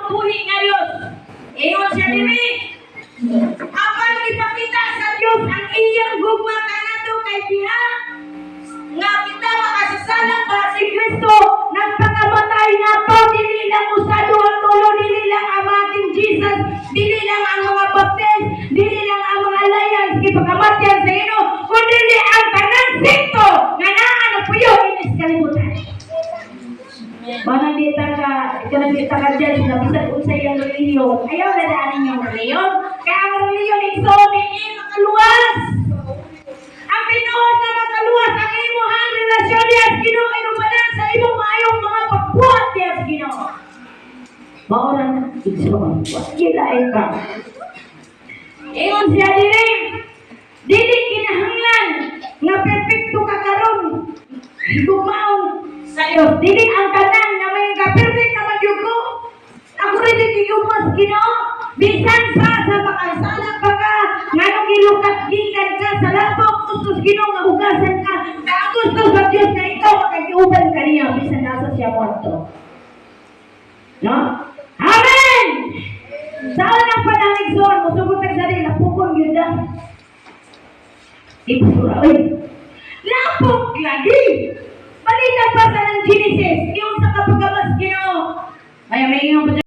buhi nga Diyos. Ingon siya diri. Apan ipakita sa Diyos ang iyang gugma kanato kay diha nga kita makasasalang ba si Kristo nagpangamatay nato, dili lang usado ang tulo, dili lang ang ating Jesus, dili lang ang mga baptist, dili lang ang mga alliance ipakamatyan sa ino, kundi ang tanang sikto nga naa nagpuyo inis kalibutan. Manandita ka dyan na bisan unsay ang reliyon, ayaw na daanin yung reliyon, kaya ang reliyon igsoon makaluwas. Ang tinuod na makaluwas ang imuhang relasyon niya sa Ginoo, inubalan sa imong maayong mga pagbuhat niya sa Ginoo. Maoran igsoon, wakilain ka. Ingon siya diri, dili kinahanglan nga perfecto ka karon, higumaon sa Diyos. Dili ang tanan na may ka-perfect na magyugo. Ako rin gigumas Ginoo. Bisan sa makasala pa ka, nganong gilukat gikan ka sa labok, gusto Ginoo nga hugasan ka. Na ang gusto sa Diyos na ikaw makagiuban ka niya, bisan nasa siya monto. No? Amen! Saan ang panangigsoon? Musugot ang sarili, napukong yun na. Ipusura, lapok lagi! Balita pa sa ng Genesis, yung sa kapagamas Ginoo. Kaya may iyong